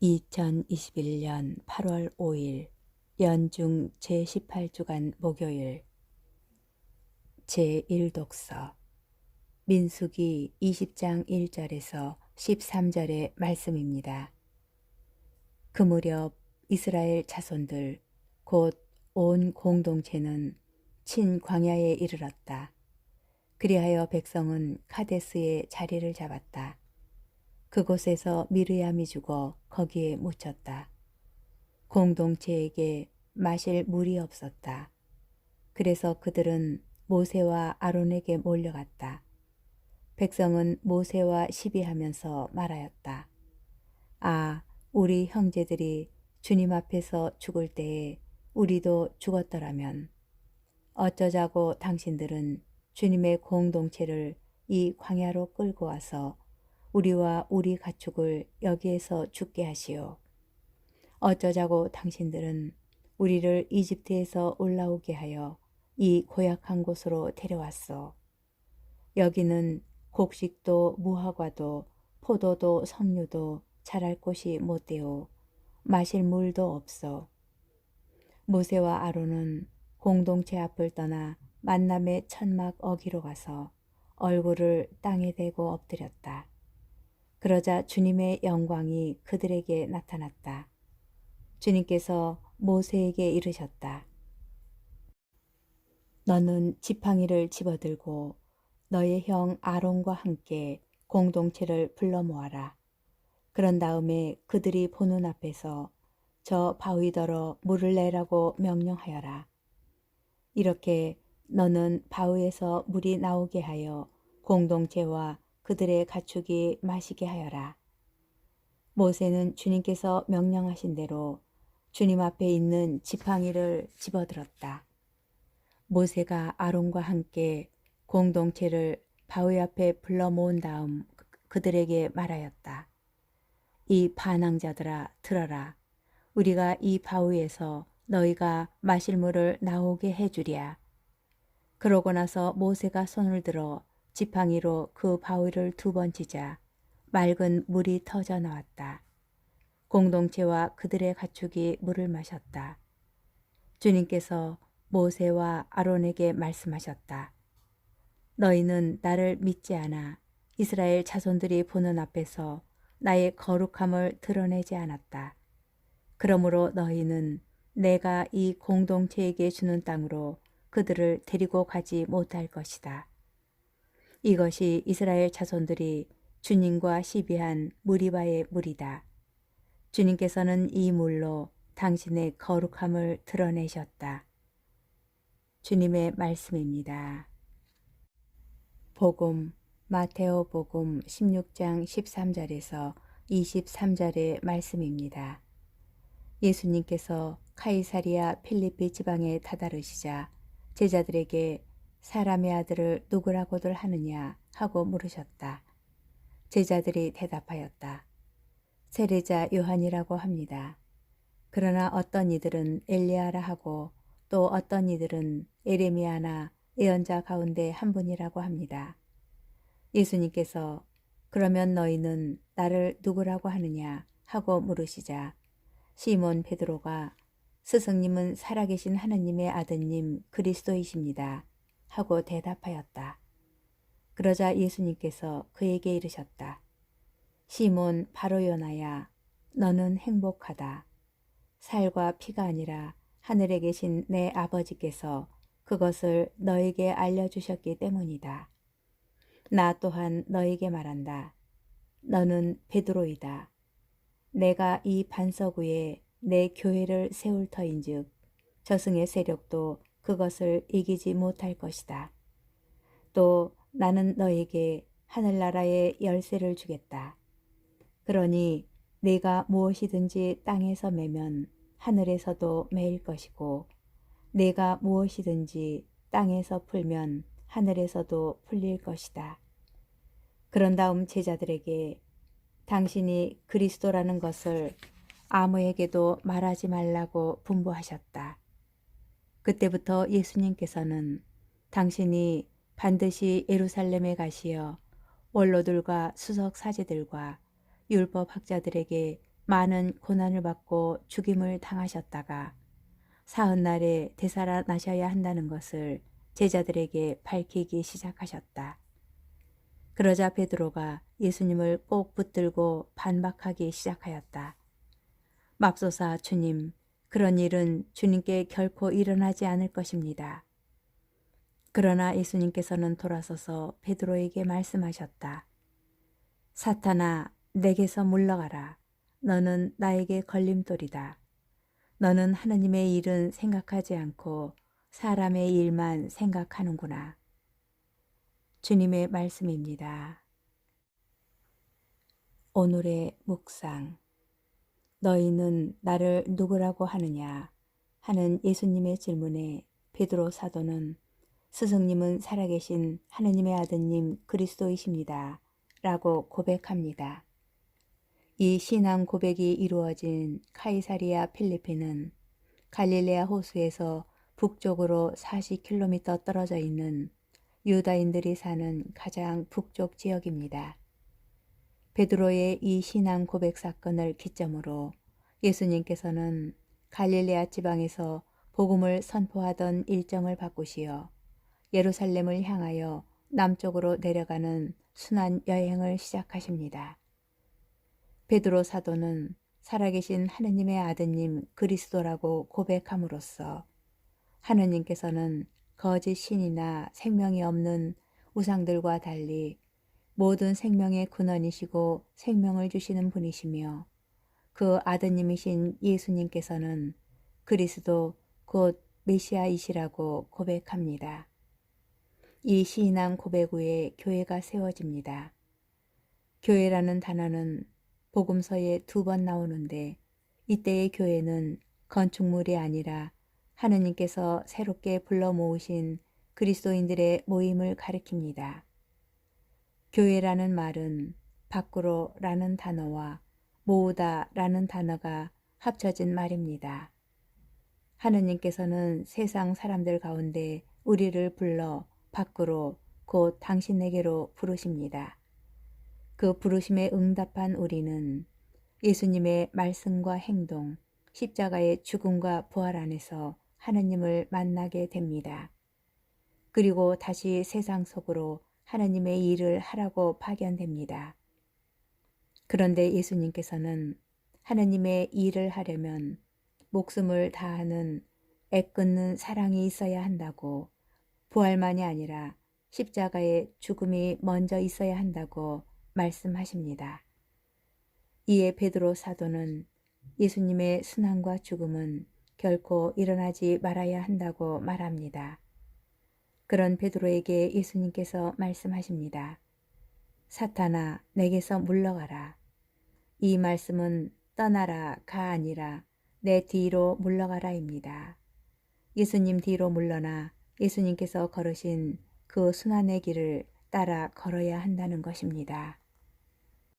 2021년 8월 5일 연중 제18주간 목요일 제1독서 민수기 20장 1절에서 13절의 말씀입니다. 그 무렵 이스라엘 자손들 곧 온 공동체는 친광야에 이르렀다. 그리하여 백성은 카데스에 자리를 잡았다. 그곳에서 미르암이 죽어 거기에 묻혔다. 공동체에게 마실 물이 없었다. 그래서 그들은 모세와 아론에게 몰려갔다. 백성은 모세와 시비하면서 말하였다. 아, 우리 형제들이 주님 앞에서 죽을 때에 우리도 죽었더라면 어쩌자고 당신들은 주님의 공동체를 이 광야로 끌고 와서 우리와 우리 가축을 여기에서 죽게 하시오. 어쩌자고 당신들은 우리를 이집트에서 올라오게 하여 이 고약한 곳으로 데려왔소. 여기는 곡식도 무화과도 포도도 석류도 자랄 곳이 못되오. 마실 물도 없어. 모세와 아론은 공동체 앞을 떠나 만남의 천막 어기로 가서 얼굴을 땅에 대고 엎드렸다. 그러자 주님의 영광이 그들에게 나타났다. 주님께서 모세에게 이르셨다. 너는 지팡이를 집어들고 너의 형 아론과 함께 공동체를 불러 모아라. 그런 다음에 그들이 보는 앞에서 저 바위더러 물을 내라고 명령하여라. 이렇게 너는 바위에서 물이 나오게 하여 공동체와 그들의 가축이 마시게 하여라. 모세는 주님께서 명령하신 대로 주님 앞에 있는 지팡이를 집어들었다. 모세가 아론과 함께 공동체를 바위 앞에 불러 모은 다음 그들에게 말하였다. 이 반항자들아, 들어라. 우리가 이 바위에서 너희가 마실 물을 나오게 해주랴. 그러고 나서 모세가 손을 들어 지팡이로 그 바위를 2번 치자 맑은 물이 터져 나왔다. 공동체와 그들의 가축이 물을 마셨다. 주님께서 모세와 아론에게 말씀하셨다. 너희는 나를 믿지 않아 이스라엘 자손들이 보는 앞에서 나의 거룩함을 드러내지 않았다. 그러므로 너희는 내가 이 공동체에게 주는 땅으로 그들을 데리고 가지 못할 것이다. 이것이 이스라엘 자손들이 주님과 시비한 무리바의 물이다. 주님께서는 이 물로 당신의 거룩함을 드러내셨다. 주님의 말씀입니다. 복음 마테오 복음 16장 13절에서 23절의 말씀입니다. 예수님께서 카이사리아 필리피 지방에 다다르시자 제자들에게 사람의 아들을 누구라고들 하느냐 하고 물으셨다. 제자들이 대답하였다. 세례자 요한이라고 합니다. 그러나 어떤 이들은 엘리야라 하고 또 어떤 이들은 에레미야나 예언자 가운데 한 분이라고 합니다. 예수님께서 그러면 너희는 나를 누구라고 하느냐 하고 물으시자 시몬 베드로가 스승님은 살아계신 하느님의 아드님 그리스도이십니다 하고 대답하였다. 그러자 예수님께서 그에게 이르셨다. 시몬 바로요나야, 너는 행복하다. 살과 피가 아니라 하늘에 계신 내 아버지께서 그것을 너에게 알려주셨기 때문이다. 나 또한 너에게 말한다. 너는 베드로이다. 내가 이 반석 위에 내 교회를 세울 터인즉 저승의 세력도 그것을 이기지 못할 것이다. 또 나는 너에게 하늘나라의 열쇠를 주겠다. 그러니 네가 무엇이든지 땅에서 매면 하늘에서도 매일 것이고 네가 무엇이든지 땅에서 풀면 하늘에서도 풀릴 것이다. 그런 다음 제자들에게 당신이 그리스도라는 것을 아무에게도 말하지 말라고 분부하셨다. 그때부터 예수님께서는 당신이 반드시 예루살렘에 가시어 원로들과 수석 사제들과 율법 학자들에게 많은 고난을 받고 죽임을 당하셨다가 사흘날에 되살아나셔야 한다는 것을 제자들에게 밝히기 시작하셨다. 그러자 베드로가 예수님을 꼭 붙들고 반박하기 시작하였다. 맙소사 주님, 그런 일은 주님께 결코 일어나지 않을 것입니다. 그러나 예수님께서는 돌아서서 베드로에게 말씀하셨다. 사탄아, 내게서 물러가라. 너는 나에게 걸림돌이다. 너는 하느님의 일은 생각하지 않고 사람의 일만 생각하는구나. 주님의 말씀입니다. 오늘의 묵상. 너희는 나를 누구라고 하느냐 하는 예수님의 질문에 베드로 사도는 스승님은 살아계신 하느님의 아드님 그리스도이십니다. 라고 고백합니다. 이 신앙 고백이 이루어진 카이사리아 필리피는 갈릴레아 호수에서 북쪽으로 40km 떨어져 있는 유다인들이 사는 가장 북쪽 지역입니다. 베드로의 이 신앙 고백 사건을 기점으로 예수님께서는 갈릴레아 지방에서 복음을 선포하던 일정을 바꾸시어 예루살렘을 향하여 남쪽으로 내려가는 순환 여행을 시작하십니다. 베드로 사도는 살아계신 하느님의 아드님 그리스도라고 고백함으로써 하느님께서는 거짓 신이나 생명이 없는 우상들과 달리 모든 생명의 근원이시고 생명을 주시는 분이시며 그 아드님이신 예수님께서는 그리스도 곧 메시아이시라고 고백합니다. 이 신앙 고백 후에 교회가 세워집니다. 교회라는 단어는 복음서에 2번 나오는데 이때의 교회는 건축물이 아니라 하느님께서 새롭게 불러 모으신 그리스도인들의 모임을 가리킵니다. 교회라는 말은 밖으로라는 단어와 모으다라는 단어가 합쳐진 말입니다. 하느님께서는 세상 사람들 가운데 우리를 불러 밖으로 곧 당신에게로 부르십니다. 그 부르심에 응답한 우리는 예수님의 말씀과 행동, 십자가의 죽음과 부활 안에서 하느님을 만나게 됩니다. 그리고 다시 세상 속으로 하나님의 일을 하라고 파견됩니다. 그런데 예수님께서는 하나님의 일을 하려면 목숨을 다하는 애끓는 사랑이 있어야 한다고, 부활만이 아니라 십자가의 죽음이 먼저 있어야 한다고 말씀하십니다. 이에 베드로 사도는 예수님의 순환과 죽음은 결코 일어나지 말아야 한다고 말합니다. 그런 베드로에게 예수님께서 말씀하십니다. 사탄아, 내게서 물러가라. 이 말씀은 떠나라가 아니라 내 뒤로 물러가라입니다. 예수님 뒤로 물러나 예수님께서 걸으신 그 순환의 길을 따라 걸어야 한다는 것입니다.